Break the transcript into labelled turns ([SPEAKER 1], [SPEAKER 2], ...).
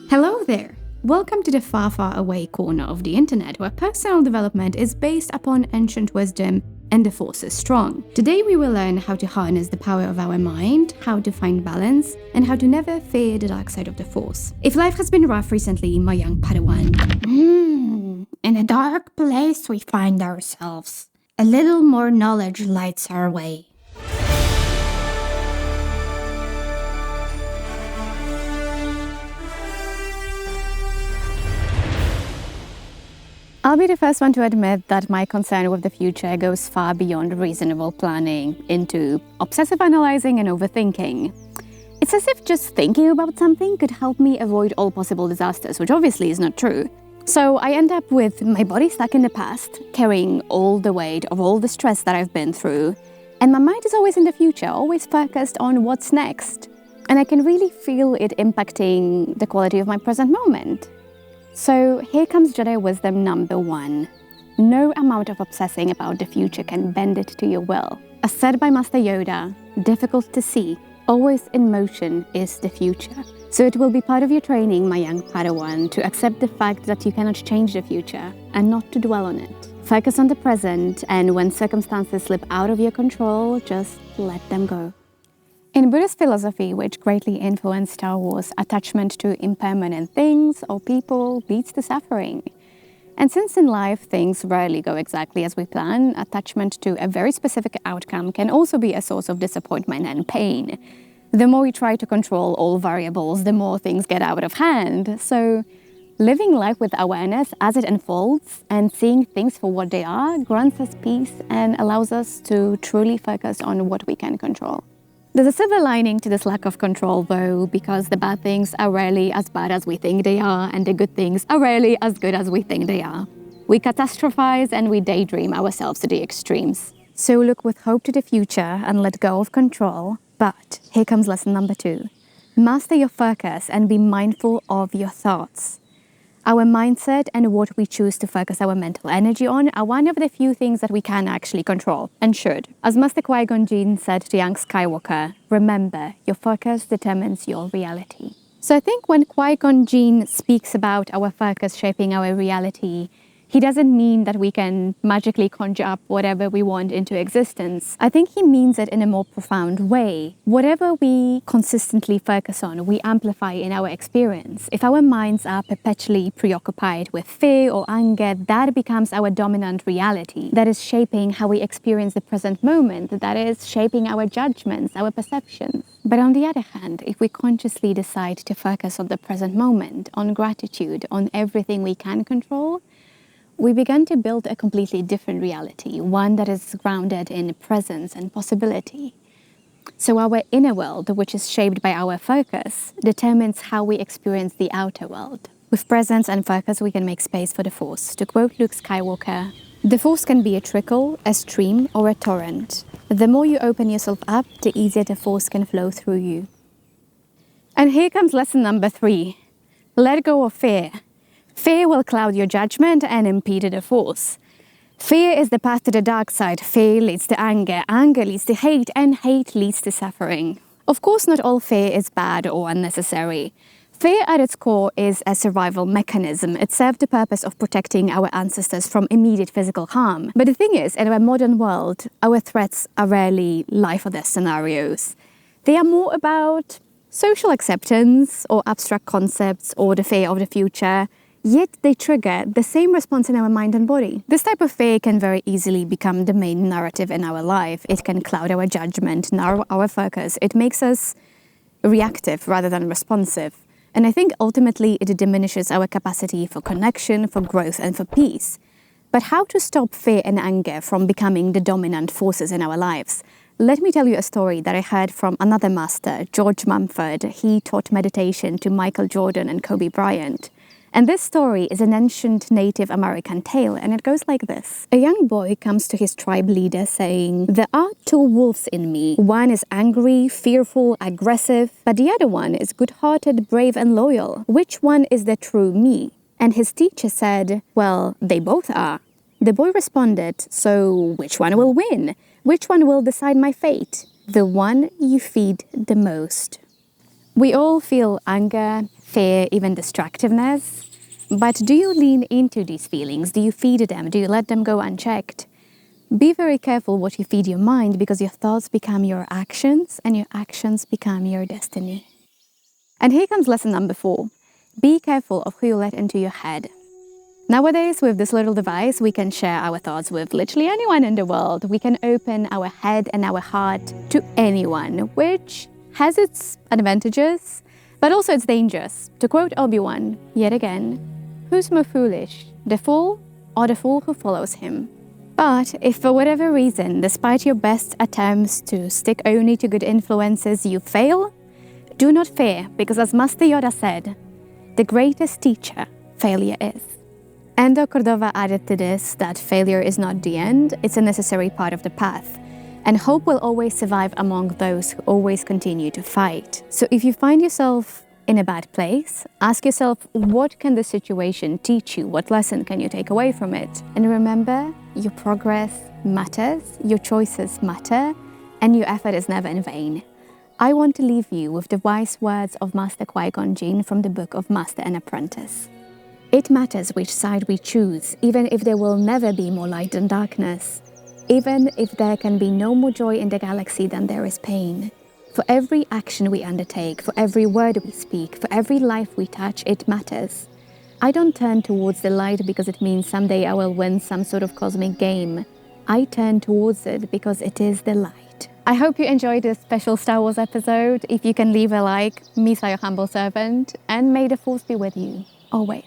[SPEAKER 1] Hello there! Welcome to the far, far away corner of the internet where personal development is based upon ancient wisdom and the force is strong. Today we will learn how to harness the power of our mind, how to find balance, and how to never fear the dark side of the force. If life has been rough recently, my young Padawan, in a dark place we find ourselves. A little more knowledge lights our way. I'll be the first one to admit that my concern with the future goes far beyond reasonable planning into obsessive analyzing and overthinking. It's as if just thinking about something could help me avoid all possible disasters, which obviously is not true. So I end up with my body stuck in the past, carrying all the weight of all the stress that I've been through, and my mind is always in the future, always focused on what's next. And I can really feel it impacting the quality of my present moment. So here comes Jedi wisdom number 1. No amount of obsessing about the future can bend it to your will. As said by Master Yoda, difficult to see, always in motion is the future. So it will be part of your training, my young Padawan, to accept the fact that you cannot change the future and not to dwell on it. Focus on the present, and when circumstances slip out of your control, just let them go. In Buddhist philosophy, which greatly influenced Star Wars, attachment to impermanent things or people leads to suffering. And since in life things rarely go exactly as we plan, attachment to a very specific outcome can also be a source of disappointment and pain. The more we try to control all variables, the more things get out of hand. So living life with awareness as it unfolds and seeing things for what they are grants us peace and allows us to truly focus on what we can control. There's a silver lining to this lack of control, though, because the bad things are rarely as bad as we think they are, and the good things are rarely as good as we think they are. We catastrophize and we daydream ourselves to the extremes. So look with hope to the future and let go of control. But here comes lesson number 2. Master your focus and be mindful of your thoughts. Our mindset and what we choose to focus our mental energy on are one of the few things that we can actually control, and should. As Master Qui-Gon Jinn said to young Skywalker, remember, your focus determines your reality. So I think when Qui-Gon Jinn speaks about our focus shaping our reality, he doesn't mean that we can magically conjure up whatever we want into existence. I think he means it in a more profound way. Whatever we consistently focus on, we amplify in our experience. If our minds are perpetually preoccupied with fear or anger, that becomes our dominant reality. That is shaping how we experience the present moment. That is shaping our judgments, our perceptions. But on the other hand, if we consciously decide to focus on the present moment, on gratitude, on everything we can control, we begin to build a completely different reality, one that is grounded in presence and possibility. So our inner world, which is shaped by our focus, determines how we experience the outer world. With presence and focus, we can make space for the Force. To quote Luke Skywalker, the Force can be a trickle, a stream, or a torrent. The more you open yourself up, the easier the Force can flow through you. And here comes lesson number 3. Let go of fear. Fear will cloud your judgment and impede the Force. Fear is the path to the dark side. Fear leads to anger. Anger leads to hate, and hate leads to suffering. Of course, not all fear is bad or unnecessary. Fear at its core is a survival mechanism. It served the purpose of protecting our ancestors from immediate physical harm. But the thing is, in our modern world, our threats are rarely life or death scenarios. They are more about social acceptance or abstract concepts or the fear of the future. Yet they trigger the same response in our mind and body. This type of fear can very easily become the main narrative in our life. It can cloud our judgment, narrow our focus. It makes us reactive rather than responsive. And I think ultimately it diminishes our capacity for connection, for growth, and for peace. But how to stop fear and anger from becoming the dominant forces in our lives? Let me tell you a story that I heard from another master, George Mumford. He taught meditation to Michael Jordan and Kobe Bryant. And this story is an ancient Native American tale, and it goes like this. A young boy comes to his tribe leader saying, there are 2 wolves in me. One is angry, fearful, aggressive, but the other one is good-hearted, brave, and loyal. Which one is the true me? And his teacher said, well, they both are. The boy responded, so which one will win? Which one will decide my fate? The one you feed the most. We all feel anger, fear, even distractiveness. But do you lean into these feelings? Do you feed them? Do you let them go unchecked? Be very careful what you feed your mind, because your thoughts become your actions and your actions become your destiny. And here comes lesson number 4. Be careful of who you let into your head. Nowadays, with this little device, we can share our thoughts with literally anyone in the world. We can open our head and our heart to anyone, which has its advantages, but also its dangers. To quote Obi-Wan, yet again, who's more foolish, the fool or the fool who follows him? But if for whatever reason, despite your best attempts to stick only to good influences, you fail, do not fear, because as Master Yoda said, the greatest teacher failure is. Endo Cordova added to this that failure is not the end, it's a necessary part of the path. And hope will always survive among those who always continue to fight. So if you find yourself in a bad place, ask yourself, what can the situation teach you? What lesson can you take away from it? And remember, your progress matters, your choices matter, and your effort is never in vain. I want to leave you with the wise words of Master Qui-Gon Jinn from the book of Master and Apprentice. It matters which side we choose, even if there will never be more light than darkness, even if there can be no more joy in the galaxy than there is pain. For every action we undertake, for every word we speak, for every life we touch, it matters. I don't turn towards the light because it means someday I will win some sort of cosmic game. I turn towards it because it is the light. I hope you enjoyed this special Star Wars episode. If you can leave a like, Misa, your humble servant, and may the Force be with you, always.